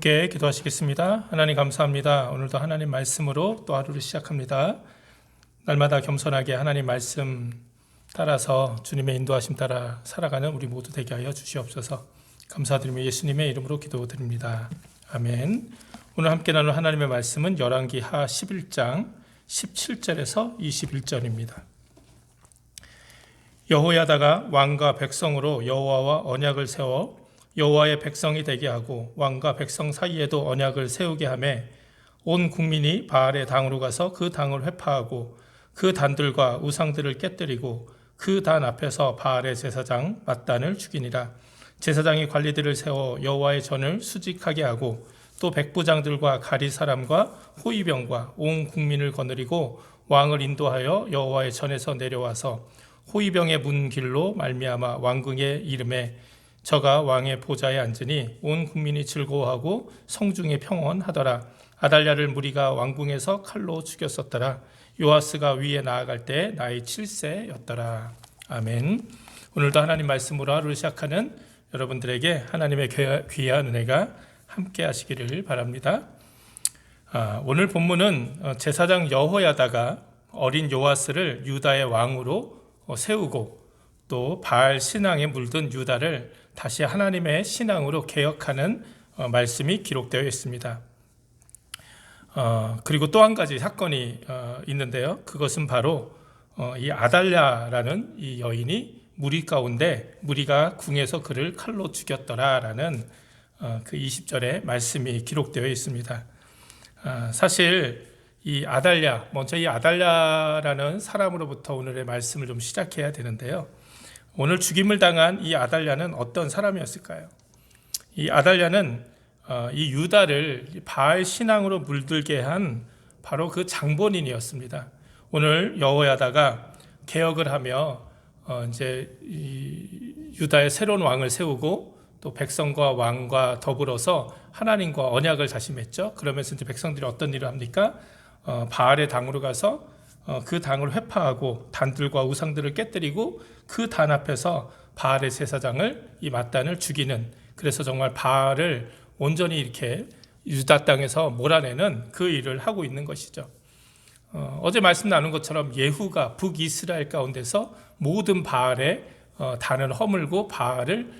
함께 기도하시겠습니다. 하나님 감사합니다. 오늘도 하나님 말씀으로 또 하루를 시작합니다. 날마다 겸손하게 하나님 말씀 따라서 주님의 인도하심 따라 살아가는 우리 모두 되게 하여 주시옵소서. 감사드리며 예수님의 이름으로 기도드립니다. 아멘. 오늘 함께 나눌 하나님의 말씀은 열왕기하 11장 17절에서 21절입니다. 여호야다가 왕과 백성으로 여호와와 언약을 세워 여호와의 백성이 되게 하고 왕과 백성 사이에도 언약을 세우게 하며 온 국민이 바알의 당으로 가서 그 당을 회파하고 그 단들과 우상들을 깨뜨리고 그 단 앞에서 바알의 제사장 맏단을 죽이니라. 제사장이 관리들을 세워 여호와의 전을 수직하게 하고 또 백부장들과 가리 사람과 호위병과 온 국민을 거느리고 왕을 인도하여 여호와의 전에서 내려와서 호위병의 문 길로 말미암아 왕궁의 이름에 저가 왕의 보좌에 앉으니 온 국민이 즐거워하고 성중에 평온하더라. 아달랴를 무리가 왕궁에서 칼로 죽였었더라. 요아스가 위에 나아갈 때 나이 7세였더라. 아멘. 오늘도 하나님 말씀으로 하루를 시작하는 여러분들에게 하나님의 귀한 은혜가 함께 하시기를 바랍니다. 오늘 본문은 제사장 여호야다가 어린 요아스를 유다의 왕으로 세우고 또 바알 신앙에 물든 유다를 다시 하나님의 신앙으로 개혁하는 말씀이 기록되어 있습니다. 그리고 또 한 가지 사건이 있는데요. 그것은 바로 이 아달랴라는 이 여인이 무리 가운데 무리가 궁에서 그를 칼로 죽였더라라는 그 20절의 말씀이 기록되어 있습니다. 사실 이 아달랴, 먼저 이 아달랴라는 사람으로부터 오늘의 말씀을 좀 시작해야 되는데요. 오늘 죽임을 당한 이 아달랴는 어떤 사람이었을까요? 이 아달랴는 이 유다를 바알 신앙으로 물들게 한 바로 그 장본인이었습니다. 오늘 여호야다가 개혁을 하며 이제 이 유다의 새로운 왕을 세우고 또 백성과 왕과 더불어서 하나님과 언약을 다시 맺죠. 그러면서 이제 백성들이 어떤 일을 합니까? 바알의 당으로 가서 그 당을 회파하고 단들과 우상들을 깨뜨리고 그 단 앞에서 바알의 제사장을 이 맏단을 죽이는, 그래서 정말 바알을 온전히 이렇게 유다 땅에서 몰아내는 그 일을 하고 있는 것이죠. 어제 말씀 나눈 것처럼 예후가 북이스라엘 가운데서 모든 바알의 단을 허물고 바알을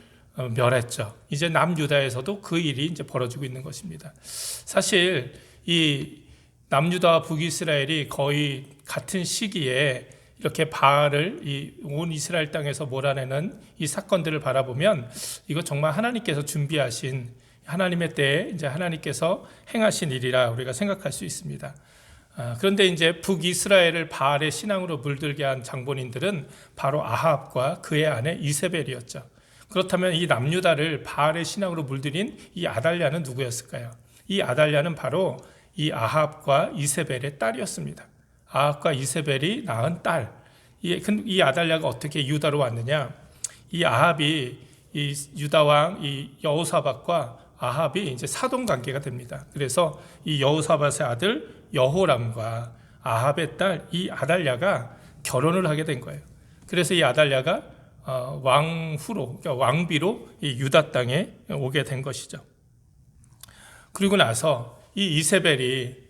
멸했죠. 이제 남유다에서도 그 일이 이제 벌어지고 있는 것입니다. 사실 이 남유다와 북이스라엘이 거의 같은 시기에 이렇게 바알을 이 온 이스라엘 땅에서 몰아내는 이 사건들을 바라보면 이거 정말 하나님께서 준비하신 하나님의 때에 이제 하나님께서 행하신 일이라 우리가 생각할 수 있습니다. 그런데 이제 북이스라엘을 바알의 신앙으로 물들게 한 장본인들은 바로 아합과 그의 아내 이세벨이었죠. 그렇다면 이 남유다를 바알의 신앙으로 물들인 이 아달랴는 누구였을까요? 이 아달랴는 바로 이 아합과 이세벨의 딸이었습니다. 아합과 이세벨이 낳은 딸. 이 아달랴가 어떻게 유다로 왔느냐? 이 아합이 이 유다 왕 이 여호사밧과 아합이 이제 사돈 관계가 됩니다. 그래서 이 여호사밧의 아들 여호람과 아합의 딸 이 아달랴가 결혼을 하게 된 거예요. 그래서 이 아달랴가 왕후로, 그러니까 왕비로 이 유다 땅에 오게 된 것이죠. 그리고 나서 이 이세벨이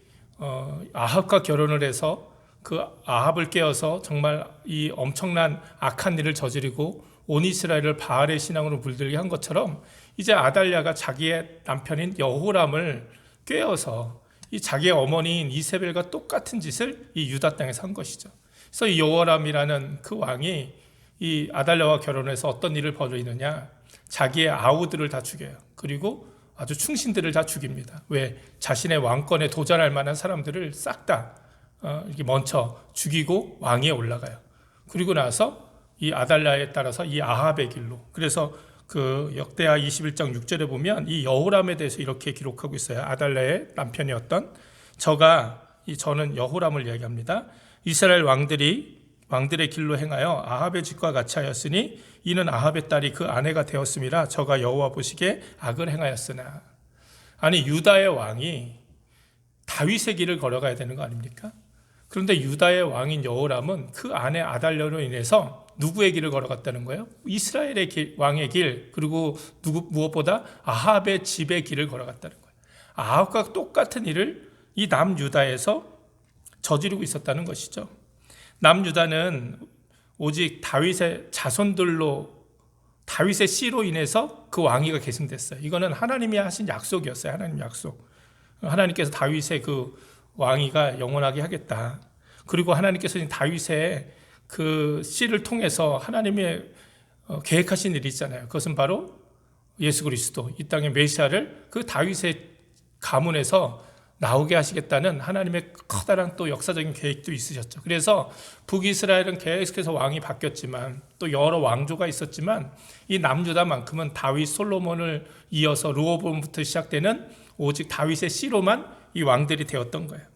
아합과 결혼을 해서 그 아합을 깨어서 정말 이 엄청난 악한 일을 저지르고 온 이스라엘을 바알의 신앙으로 물들게 한 것처럼 이제 아달랴가 자기의 남편인 여호람을 꿰어서 이 자기의 어머니인 이세벨과 똑같은 짓을 이 유다 땅에서 한 것이죠. 그래서 이 여호람이라는 그 왕이 이 아달랴와 결혼해서 어떤 일을 벌이느냐? 자기의 아우들을 다 죽여요. 그리고 아주 충신들을 다 죽입니다. 왜? 자신의 왕권에 도전할 만한 사람들을 싹 다 이렇게 먼저 죽이고 왕위에 올라가요. 그리고 나서 이 아달랴에 따라서 이 아합의 길로. 그래서 그 역대하 21장 6절에 보면 이 여호람에 대해서 이렇게 기록하고 있어요. 아달랴의 남편이었던 저는 여호람을 이야기합니다. 이스라엘 왕들의 길로 행하여 아합의 짓과 같이 하였으니 이는 아합의 딸이 그 아내가 되었음이라 저가 여호와 보시기에 악을 행하였으나. 아니 유다의 왕이 다윗의 길을 걸어가야 되는 거 아닙니까? 그런데 유다의 왕인 여호람은 그 아내 아달랴로 인해서 누구의 길을 걸어갔다는 거예요? 이스라엘의 길, 왕의 길, 그리고 무엇보다 아합의 집의 길을 걸어갔다는 거예요. 아합과 똑같은 일을 이 남유다에서 저지르고 있었다는 것이죠. 남유다는 오직 다윗의 자손들로, 다윗의 씨로 인해서 그 왕위가 계승됐어요. 이거는 하나님이 하신 약속이었어요. 하나님 약속. 하나님께서 다윗의 그 왕위가 영원하게 하겠다. 그리고 하나님께서 다윗의 그 씨를 통해서 하나님의 계획하신 일이 있잖아요. 그것은 바로 예수 그리스도, 이 땅의 메시아를 그 다윗의 가문에서 나오게 하시겠다는 하나님의 커다란 또 역사적인 계획도 있으셨죠. 그래서 북이스라엘은 계속해서 왕이 바뀌었지만 또 여러 왕조가 있었지만 이 남유다만큼은 다윗, 솔로몬을 이어서 르호보암부터 시작되는 오직 다윗의 씨로만 이 왕들이 되었던 거예요.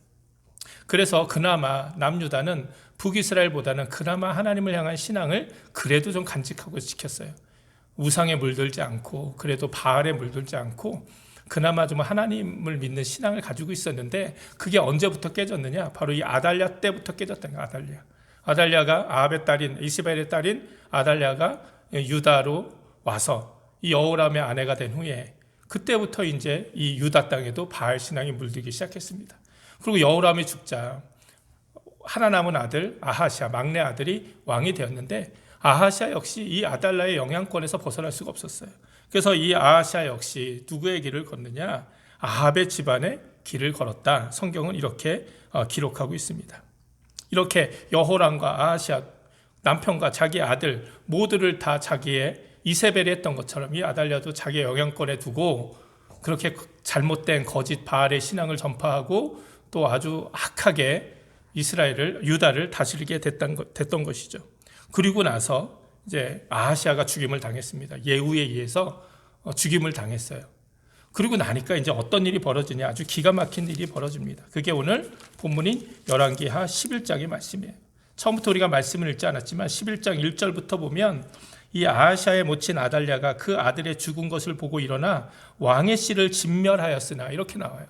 그래서 그나마 남유다는 북이스라엘보다는 그나마 하나님을 향한 신앙을 그래도 좀 간직하고 지켰어요. 우상에 물들지 않고, 그래도 바알에 물들지 않고, 그나마 좀 하나님을 믿는 신앙을 가지고 있었는데, 그게 언제부터 깨졌느냐? 바로 이 아달랴 때부터 깨졌다는 거예요. 아달랴가 아합의 딸인, 이스벨의 딸인 아달랴가 유다로 와서 이 여호람의 아내가 된 후에, 그때부터 이제 이 유다 땅에도 바알 신앙이 물들기 시작했습니다. 그리고 여호람이 죽자 하나 남은 아들 아하시아, 막내 아들이 왕이 되었는데, 아하시아 역시 이 아달랴의 영향권에서 벗어날 수가 없었어요. 그래서 이 아하시아 역시 누구의 길을 걷느냐? 아합의 집안의 길을 걸었다. 성경은 이렇게 기록하고 있습니다. 이렇게 여호람과 아하시아, 남편과 자기 아들 모두를 다 자기의 이세벨이 했던 것처럼 이 아달랴도 자기의 영향권에 두고 그렇게 잘못된 거짓 바알의 신앙을 전파하고 또 아주 악하게 이스라엘을, 유다를 다스리게 됐던 것이죠. 그리고 나서 이제 아하시아가 죽임을 당했습니다. 예후에 의해서 죽임을 당했어요. 그리고 나니까 이제 어떤 일이 벌어지냐? 아주 기가 막힌 일이 벌어집니다. 그게 오늘 본문인 열왕기하 11장의 말씀이에요. 처음부터 우리가 말씀을 읽지 않았지만 11장 1절부터 보면 이 아하시아의 모친 아달랴가 그 아들의 죽은 것을 보고 일어나 왕의 씨를 진멸하였으나, 이렇게 나와요.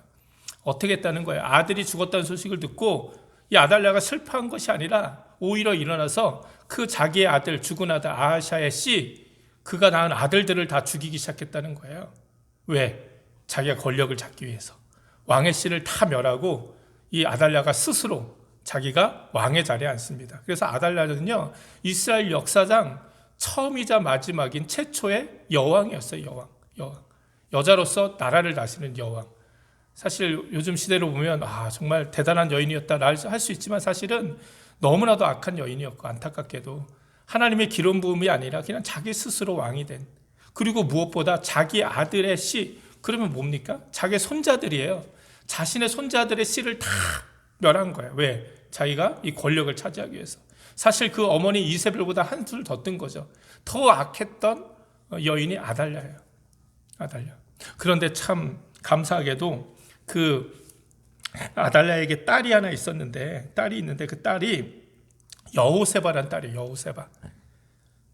어떻게 했다는 거예요? 아들이 죽었다는 소식을 듣고 이 아달랴가 슬퍼한 것이 아니라 오히려 일어나서 그 자기의 아들, 죽은 아들 아하시아의 씨, 그가 낳은 아들들을 다 죽이기 시작했다는 거예요. 왜? 자기가 권력을 잡기 위해서. 왕의 씨를 다 멸하고 이 아달랴가 스스로 자기가 왕의 자리에 앉습니다. 그래서 아달랴는요, 이스라엘 역사상 처음이자 마지막인 최초의 여왕이었어요. 여왕. 여자로서 나라를 다스리는 여왕. 사실 요즘 시대로 보면 정말 대단한 여인이었다 할 수 있지만, 사실은 너무나도 악한 여인이었고, 안타깝게도 하나님의 기름 부음이 아니라 그냥 자기 스스로 왕이 된, 그리고 무엇보다 자기 아들의 씨, 그러면 뭡니까? 자기 손자들이에요. 자신의 손자들의 씨를 다 멸한 거예요. 왜? 자기가 이 권력을 차지하기 위해서. 사실 그 어머니 이세벨보다 한술 더 뜬 거죠. 더 악했던 여인이 아달랴예요. 아달랴. 그런데 참 감사하게도 그 아달랴에게 딸이 하나 있었는데, 딸이 있는데 그 딸이 여호세바란 딸이에요. 여호세바.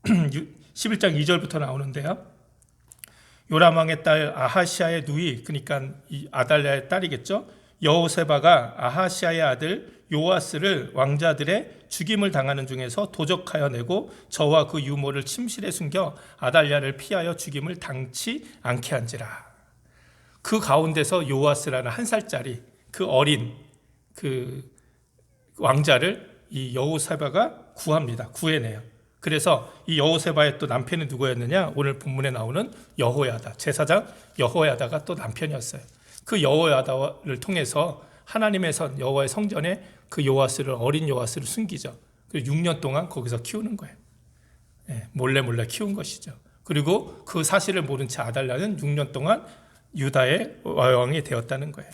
11장 2절부터 나오는데요. 요람 왕의 딸 아하시아의 누이, 그러니까 이 아달랴의 딸이겠죠. 여호세바가 아하시아의 아들 요아스를 왕자들의 죽임을 당하는 중에서 도적하여 내고 저와 그 유모를 침실에 숨겨 아달랴를 피하여 죽임을 당치 않게 한지라. 그 가운데서 요아스라는 1살짜리 그 어린 그 왕자를 이 여호세바가 구해내요. 그래서 이 여호세바의 또 남편이 누구였느냐? 오늘 본문에 나오는 여호야다, 제사장 여호야다가 또 남편이었어요. 그 여호야다를 통해서 하나님의 선, 여호와의 성전에 그 요아스를, 어린 요아스를 숨기죠. 그리고 6년 동안 거기서 키우는 거예요. 몰래 키운 것이죠. 그리고 그 사실을 모른 채 아달랴는 6년 동안 유다의 왕이 되었다는 거예요.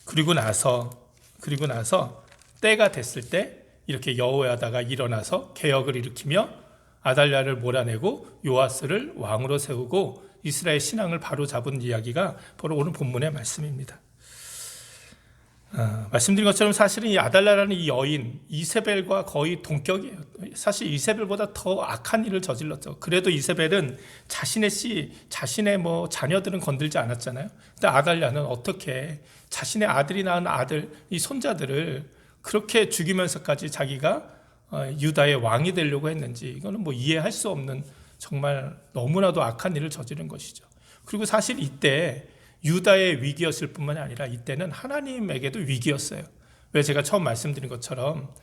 그리고 나서 때가 됐을 때 이렇게 여호야다가 일어나서 개혁을 일으키며 아달랴를 몰아내고 요아스를 왕으로 세우고 이스라엘 신앙을 바로잡은 이야기가 바로 오늘 본문의 말씀입니다. 말씀드린 것처럼 사실은 이 아달랴라는 이 여인, 이세벨과 거의 동격이에요. 사실 이세벨보다 더 악한 일을 저질렀죠. 그래도 이세벨은 자신의 자녀들은 건들지 않았잖아요. 근데 아달랴는 어떻게 자신의 아들이 낳은 아들, 이 손자들을 그렇게 죽이면서까지 자기가 유다의 왕이 되려고 했는지, 이거는 이해할 수 없는 정말 너무나도 악한 일을 저지른 것이죠. 그리고 사실 이때 유다의 위기였을 뿐만 아니라 이때는 하나님에게도 위기였어요. 왜 제가 처음 말씀드린 것처럼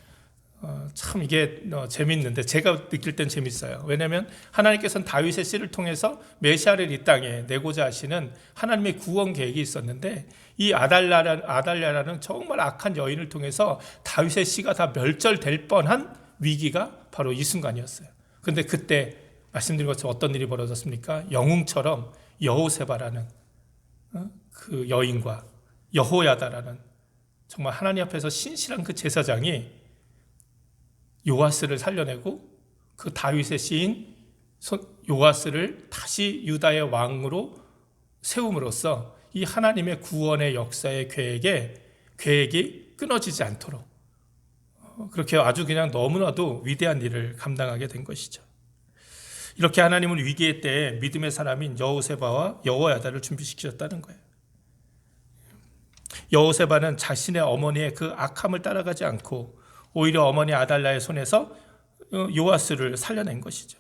참 이게 재밌는데 제가 느낄 땐 재밌어요. 왜냐하면 하나님께서는 다윗의 씨를 통해서 메시아를 이 땅에 내고자 하시는 하나님의 구원 계획이 있었는데 이 아달랴라는 정말 악한 여인을 통해서 다윗의 씨가 다 멸절될 뻔한 위기가 바로 이 순간이었어요. 그런데 그때 말씀드린 것처럼 어떤 일이 벌어졌습니까? 영웅처럼 여호세바라는 그 여인과 여호야다라는 정말 하나님 앞에서 신실한 그 제사장이 요아스를 살려내고 그 다윗의 씨인 요아스를 다시 유다의 왕으로 세움으로써 이 하나님의 구원의 역사의 계획이 끊어지지 않도록 그렇게 아주 그냥 너무나도 위대한 일을 감당하게 된 것이죠. 이렇게 하나님은 위기의 때에 믿음의 사람인 여호세바와 여호야다를 준비시키셨다는 거예요. 여호세바는 자신의 어머니의 그 악함을 따라가지 않고 오히려 어머니 아달랴의 손에서 요아스를 살려낸 것이죠.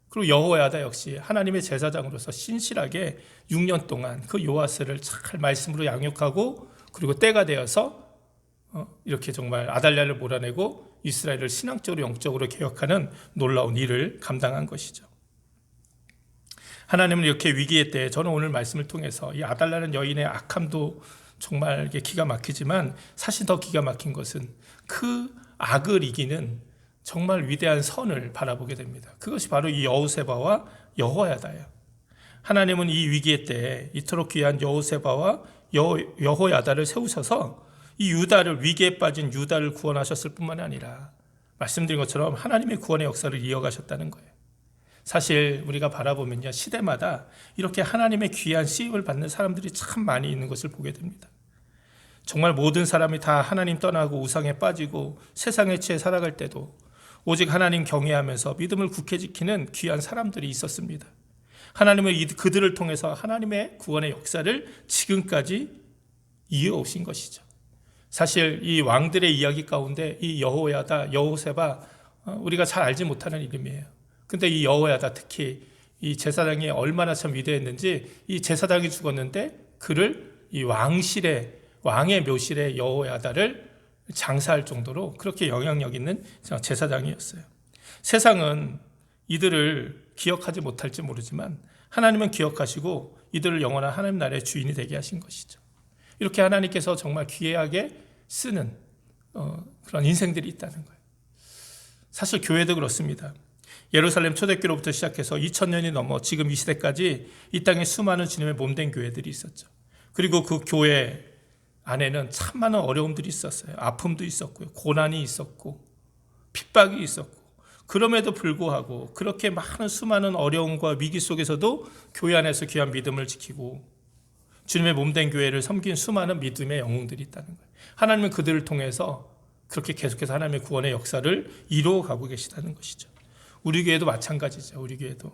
그리고 여호야다 역시 하나님의 제사장으로서 신실하게 6년 동안 그 요아스를 잘 말씀으로 양육하고 그리고 때가 되어서 이렇게 정말 아달랴를 몰아내고 이스라엘을 신앙적으로 영적으로 개혁하는 놀라운 일을 감당한 것이죠. 하나님은 이렇게 위기의 때에 저는 오늘 말씀을 통해서 이 아달랴는 여인의 악함도 정말 기가 막히지만 사실 더 기가 막힌 것은 그 악을 이기는 정말 위대한 선을 바라보게 됩니다. 그것이 바로 이 여호세바와 여호야다예요. 하나님은 이 위기의 때에 이토록 귀한 여호세바와 여호야다를 세우셔서 이 유다를 위기에 빠진 유다를 구원하셨을 뿐만 아니라 말씀드린 것처럼 하나님의 구원의 역사를 이어가셨다는 거예요. 사실 우리가 바라보면요 시대마다 이렇게 하나님의 귀한 쓰임을 받는 사람들이 참 많이 있는 것을 보게 됩니다. 정말 모든 사람이 다 하나님 떠나고 우상에 빠지고 세상에 취해 살아갈 때도 오직 하나님 경외하면서 믿음을 굳게 지키는 귀한 사람들이 있었습니다. 하나님은 그들을 통해서 하나님의 구원의 역사를 지금까지 이어오신 것이죠. 사실 이 왕들의 이야기 가운데 이 여호야다, 여호세바 우리가 잘 알지 못하는 이름이에요. 근데 이 여호야다 특히 이 제사장이 얼마나 참 위대했는지 이 제사장이 죽었는데 그를 이 왕의 묘실에 여호야다를 장사할 정도로 그렇게 영향력 있는 제사장이었어요. 세상은 이들을 기억하지 못할지 모르지만 하나님은 기억하시고 이들을 영원한 하나님 나라의 주인이 되게 하신 것이죠. 이렇게 하나님께서 정말 귀하게 쓰는 그런 인생들이 있다는 거예요. 사실 교회도 그렇습니다. 예루살렘 초대교로부터 시작해서 2000년이 넘어 지금 이 시대까지 이 땅에 수많은 주님의 몸된 교회들이 있었죠. 그리고 그 교회 안에는 참 많은 어려움들이 있었어요. 아픔도 있었고요. 고난이 있었고 핍박이 있었고 그럼에도 불구하고 그렇게 많은 수많은 어려움과 위기 속에서도 교회 안에서 귀한 믿음을 지키고 주님의 몸된 교회를 섬긴 수많은 믿음의 영웅들이 있다는 거예요. 하나님은 그들을 통해서 그렇게 계속해서 하나님의 구원의 역사를 이루어가고 계시다는 것이죠. 우리 교회도 마찬가지죠. 우리 교회도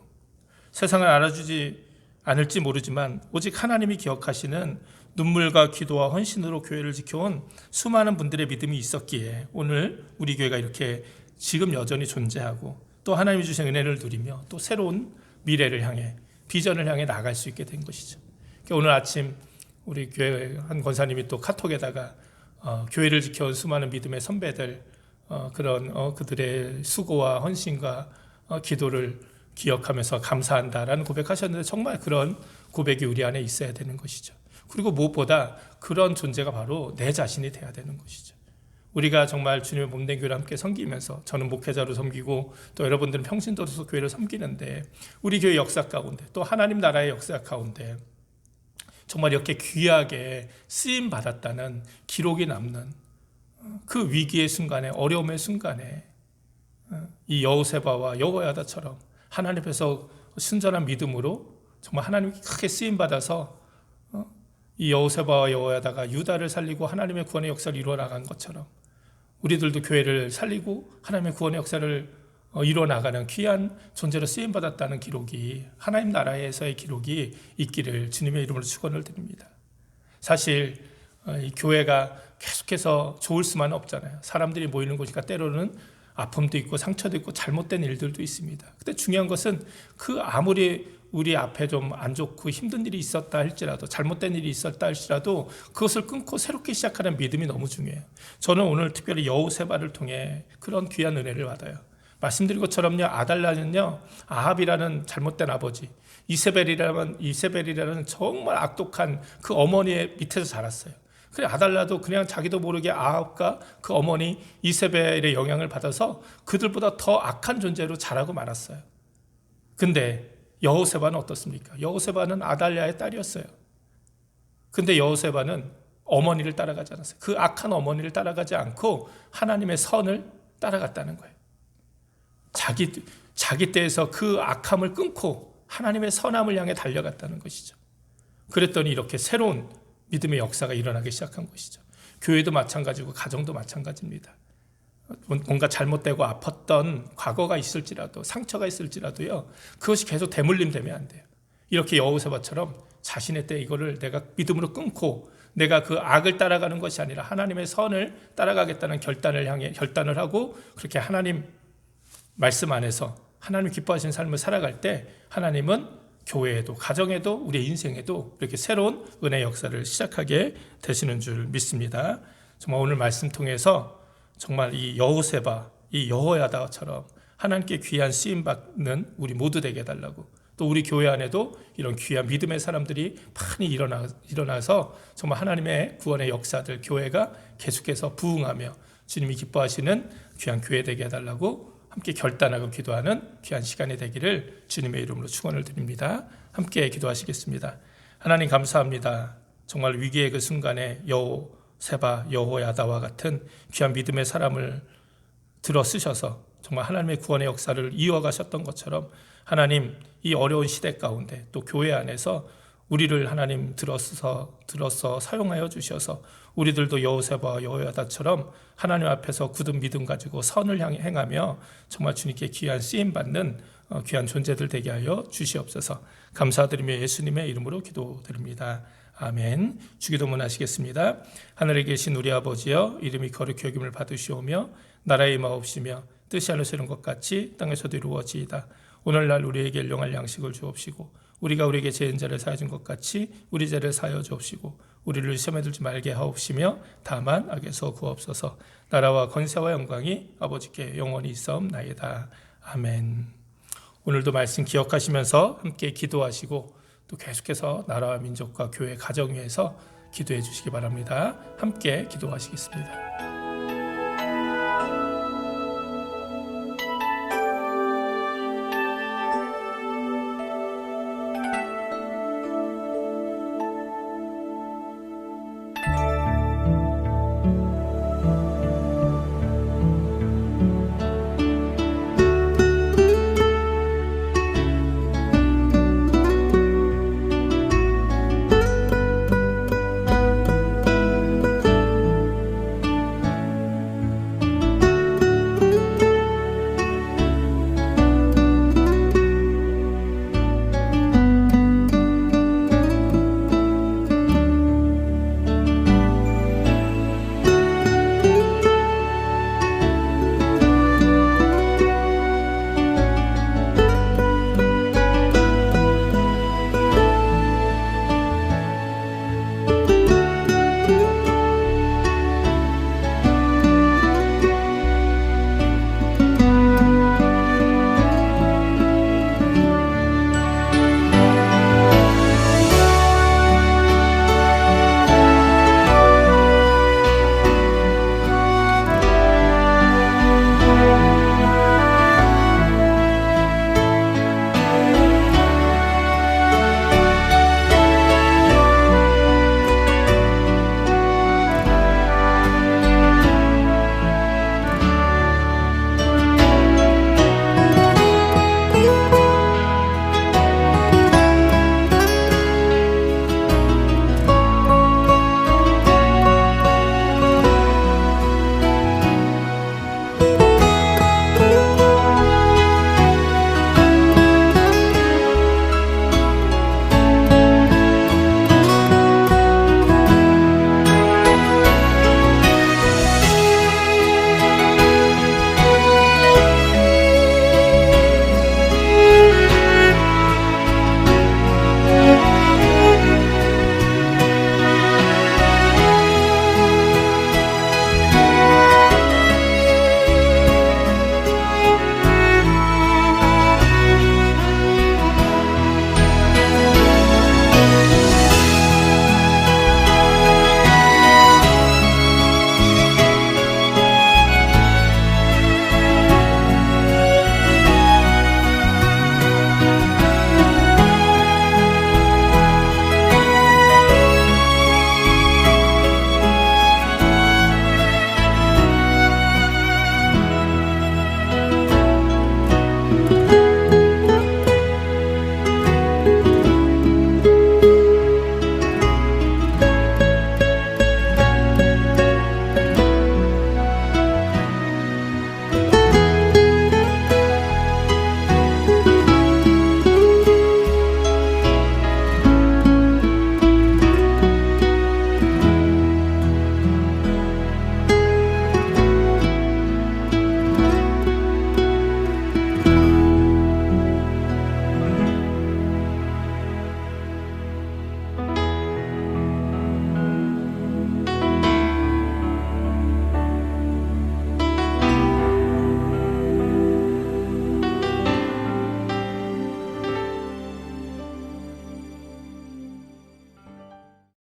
세상을 알아주지 않을지 모르지만 오직 하나님이 기억하시는 눈물과 기도와 헌신으로 교회를 지켜온 수많은 분들의 믿음이 있었기에 오늘 우리 교회가 이렇게 지금 여전히 존재하고 또 하나님이 주신 은혜를 누리며 또 새로운 미래를 향해 비전을 향해 나갈 수 있게 된 것이죠. 오늘 아침 우리 교회 한 권사님이 또 카톡에다가 교회를 지켜온 수많은 믿음의 선배들 그런 그들의 수고와 헌신과 기도를 기억하면서 감사한다라는 고백하셨는데 정말 그런 고백이 우리 안에 있어야 되는 것이죠. 그리고 무엇보다 그런 존재가 바로 내 자신이 돼야 되는 것이죠. 우리가 정말 주님의 몸된 교회를 함께 섬기면서 저는 목회자로 섬기고 또 여러분들은 평신도로서 교회를 섬기는데 우리 교회 역사 가운데 또 하나님 나라의 역사 가운데 정말 이렇게 귀하게 쓰임 받았다는 기록이 남는 그 위기의 순간에 어려움의 순간에 이 여호세바와 여호야다처럼 하나님 앞에서 순전한 믿음으로 정말 하나님께 크게 쓰임 받아서 이 여호세바와 여호야다가 유다를 살리고 하나님의 구원의 역사를 이루어 나간 것처럼 우리들도 교회를 살리고 하나님의 구원의 역사를 이루어 나가는 귀한 존재로 쓰임 받았다는 기록이 하나님 나라에서의 기록이 있기를 주님의 이름으로 축원을 드립니다. 사실 이 교회가 계속해서 좋을 수만은 없잖아요. 사람들이 모이는 곳이니까 때로는 아픔도 있고 상처도 있고 잘못된 일들도 있습니다. 근데 중요한 것은 그 아무리 우리 앞에 좀 안 좋고 힘든 일이 있었다 할지라도, 잘못된 일이 있었다 할지라도 그것을 끊고 새롭게 시작하는 믿음이 너무 중요해요. 저는 오늘 특별히 여호세바를 통해 그런 귀한 은혜를 받아요. 말씀드린 것처럼요, 아달랴는요, 아합이라는 잘못된 아버지, 이세벨이라는 정말 악독한 그 어머니의 밑에서 자랐어요. 그래, 아달랴도 그냥 자기도 모르게 아합과 그 어머니 이세벨의 영향을 받아서 그들보다 더 악한 존재로 자라고 말았어요. 근데 여호세바는 어떻습니까? 여호세바는 아달랴의 딸이었어요. 근데 여호세바는 어머니를 따라가지 않았어요. 그 악한 어머니를 따라가지 않고 하나님의 선을 따라갔다는 거예요. 자기 때에서 그 악함을 끊고 하나님의 선함을 향해 달려갔다는 것이죠. 그랬더니 이렇게 새로운 믿음의 역사가 일어나기 시작한 것이죠. 교회도 마찬가지고 가정도 마찬가지입니다. 뭔가 잘못되고 아팠던 과거가 있을지라도, 상처가 있을지라도요, 그것이 계속 대물림되면 안 돼요. 이렇게 여호세바처럼 자신의 때 이거를 내가 믿음으로 끊고 내가 그 악을 따라가는 것이 아니라 하나님의 선을 따라가겠다는 결단을 하고 그렇게 하나님 말씀 안에서 하나님 기뻐하시는 삶을 살아갈 때 하나님은 교회에도, 가정에도, 우리의 인생에도 이렇게 새로운 은혜의 역사를 시작하게 되시는 줄 믿습니다. 정말 오늘 말씀 통해서 정말 이 여호세바, 이 여호야다처럼 하나님께 귀한 쓰임받는 우리 모두 되게 해달라고, 또 우리 교회 안에도 이런 귀한 믿음의 사람들이 많이 일어나서 정말 하나님의 구원의 역사들, 교회가 계속해서 부흥하며 주님이 기뻐하시는 귀한 교회 되게 해달라고 함께 결단하고 기도하는 귀한 시간이 되기를 주님의 이름으로 축원을 드립니다. 함께 기도하시겠습니다. 하나님 감사합니다. 정말 위기의 그 순간에 여호세바, 여호야다와 같은 귀한 믿음의 사람을 들어 쓰셔서 정말 하나님의 구원의 역사를 이어가셨던 것처럼 하나님 이 어려운 시대 가운데 또 교회 안에서 우리를 하나님 들어서 사용하여 주셔서 우리들도 여호세바와 여호야다처럼 하나님 앞에서 굳은 믿음 가지고 선을 향해 행하며 정말 주님께 귀한 쓰임받는 귀한 존재들 되게 하여 주시옵소서. 감사드리며 예수님의 이름으로 기도드립니다. 아멘. 주기도문 하시겠습니다. 하늘에 계신 우리 아버지여, 이름이 거룩히 여김을 받으시오며 나라의 임하옵시며 뜻이 하늘에서 이룬 것 같이 땅에서도 이루어지이다. 오늘날 우리에게 일용할 양식을 주옵시고 우리가 우리에게 죄인 자를 사하여 준 것 같이 우리 죄를 사하여 주옵시고 우리를 시험에 들지 말게 하옵시며 다만 악에서 구하옵소서. 나라와 권세와 영광이 아버지께 영원히 있사옵나이다. 아멘. 오늘도 말씀 기억하시면서 함께 기도하시고 또 계속해서 나라와 민족과 교회 가정 위해서 기도해 주시기 바랍니다. 함께 기도하시겠습니다.